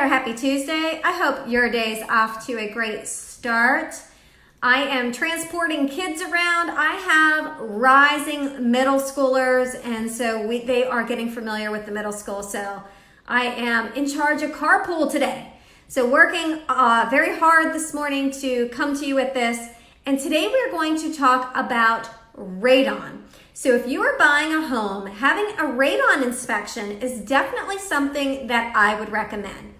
there, happy Tuesday. I hope your day's off to a great start. I am transporting kids around. I have rising middle schoolers, and so they are getting familiar with the middle school. So I am in charge of carpool today. So working very hard this morning to come to you with this. And today we're going to talk about radon. So if you are buying a home, having a radon inspection is definitely something that I would recommend.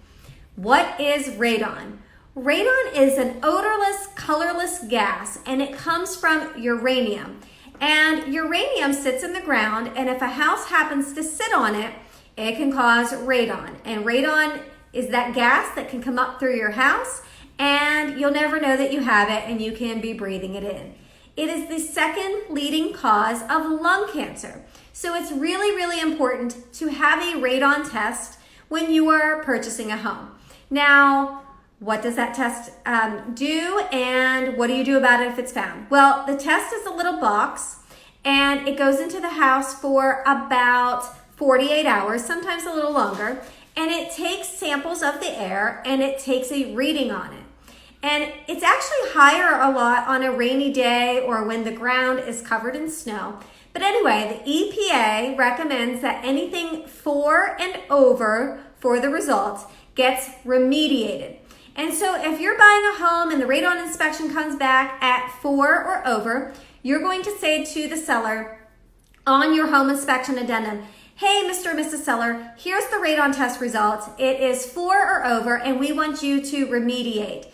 What is radon? Radon is an odorless, colorless gas, and it comes from uranium. And uranium sits in the ground, and if a house happens to sit on it, it can cause radon. And radon is that gas that can come up through your house, and you'll never know that you have it, and you can be breathing it in. It is the second leading cause of lung cancer. So it's really, really important to have a radon test when you are purchasing a home. Now, what does that test do, and what do you do about it if it's found? Well, the test is a little box, and it goes into the house for about 48 hours, sometimes a little longer, and it takes samples of the air, and it takes a reading on it. And it's actually higher a lot on a rainy day or when the ground is covered in snow. But anyway, the EPA recommends that anything 4 and over for the results gets remediated. And so if you're buying a home and the radon inspection comes back at 4 or over, you're going to say to the seller on your home inspection addendum, hey, Mr. and Mrs. Seller, here's the radon test results. It is 4 or over, and we want you to remediate.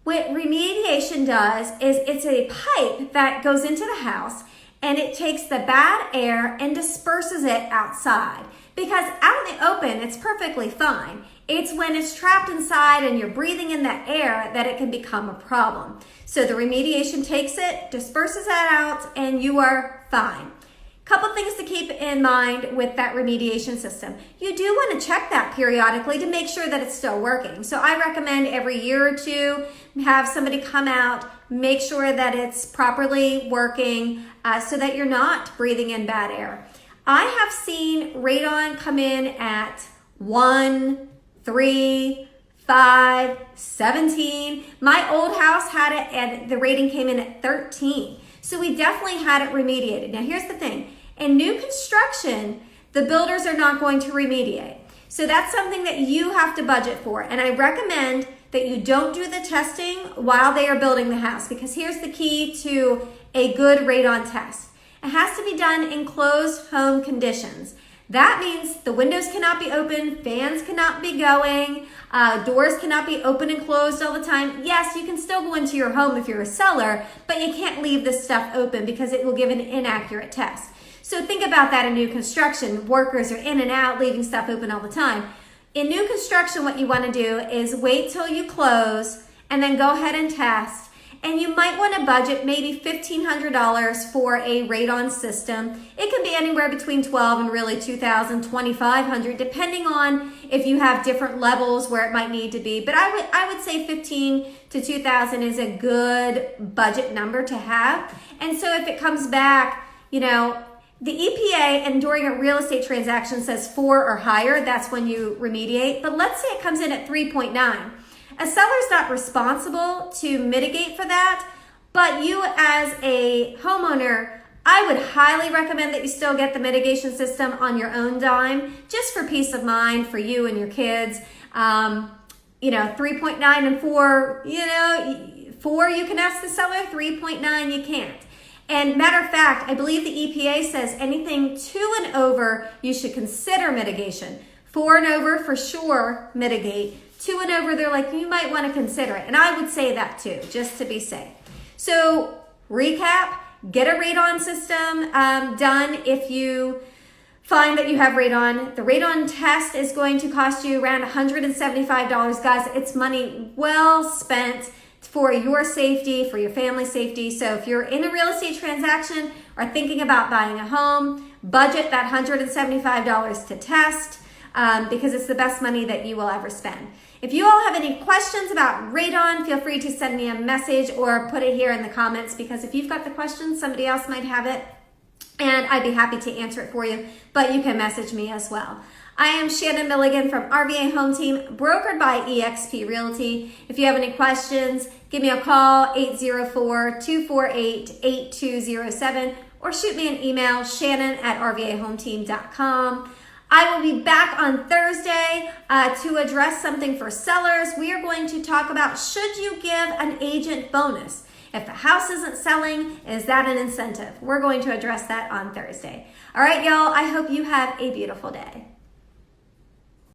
What remediation does is it's a pipe that goes into the house, and it takes the bad air and disperses it outside. Because out in the open, it's perfectly fine. It's when it's trapped inside and you're breathing in that air that it can become a problem. So the remediation takes it, disperses that out, and you are fine. Couple things to keep in mind with that remediation system. You do want to check that periodically to make sure that it's still working. So I recommend every year or two, have somebody come out, make sure that it's properly working so that you're not breathing in bad air. I have seen radon come in at 1, 3, 5, 17. My old house had it and the rating came in at 13. So we definitely had it remediated. Now here's the thing. In new construction, the builders are not going to remediate. So that's something that you have to budget for. And I recommend that you don't do the testing while they are building the house, because here's the key to a good radon test. It has to be done in closed home conditions. That means the windows cannot be open, fans cannot be going, doors cannot be open and closed all the time. Yes, you can still go into your home if you're a seller, but you can't leave this stuff open because it will give an inaccurate test. So think about that in new construction. Workers are in and out, leaving stuff open all the time. In new construction, what you want to do is wait till you close and then go ahead and test. And you might want to budget maybe $1,500 for a radon system. It can be anywhere between $1,200 and really $2,000, $2,500, depending on if you have different levels where it might need to be. But I would say $1,500 to $2,000 is a good budget number to have. And so if it comes back, you know, the EPA and during a real estate transaction says 4 or higher, that's when you remediate. But let's say it comes in at 3.9. A seller's not responsible to mitigate for that, but you as a homeowner, I would highly recommend that you still get the mitigation system on your own dime, just for peace of mind for you and your kids. 3.9 and 4, 4 you can ask the seller, 3.9 you can't. And matter of fact, I believe the EPA says anything 2 and over, you should consider mitigation. 4 and over, for sure, mitigate. 2 and over, they're like, you might want to consider it. And I would say that too, just to be safe. So recap, get a radon system done if you find that you have radon. The radon test is going to cost you around $175. Guys, it's money well spent for your safety, for your family safety. So if you're in a real estate transaction or thinking about buying a home, budget that $175 to test because it's the best money that you will ever spend. If you all have any questions about radon, feel free to send me a message or put it here in the comments, because if you've got the question, somebody else might have it, and I'd be happy to answer it for you, but you can message me as well. I am Shannon Milligan from RVA Home Team, brokered by eXp Realty. If you have any questions, give me a call, 804-248-8207, or shoot me an email, shannon@rvahometeam.com. I will be back on Thursday to address something for sellers. We are going to talk about, should you give an agent bonus? If the house isn't selling, is that an incentive? We're going to address that on Thursday. All right, y'all, I hope you have a beautiful day.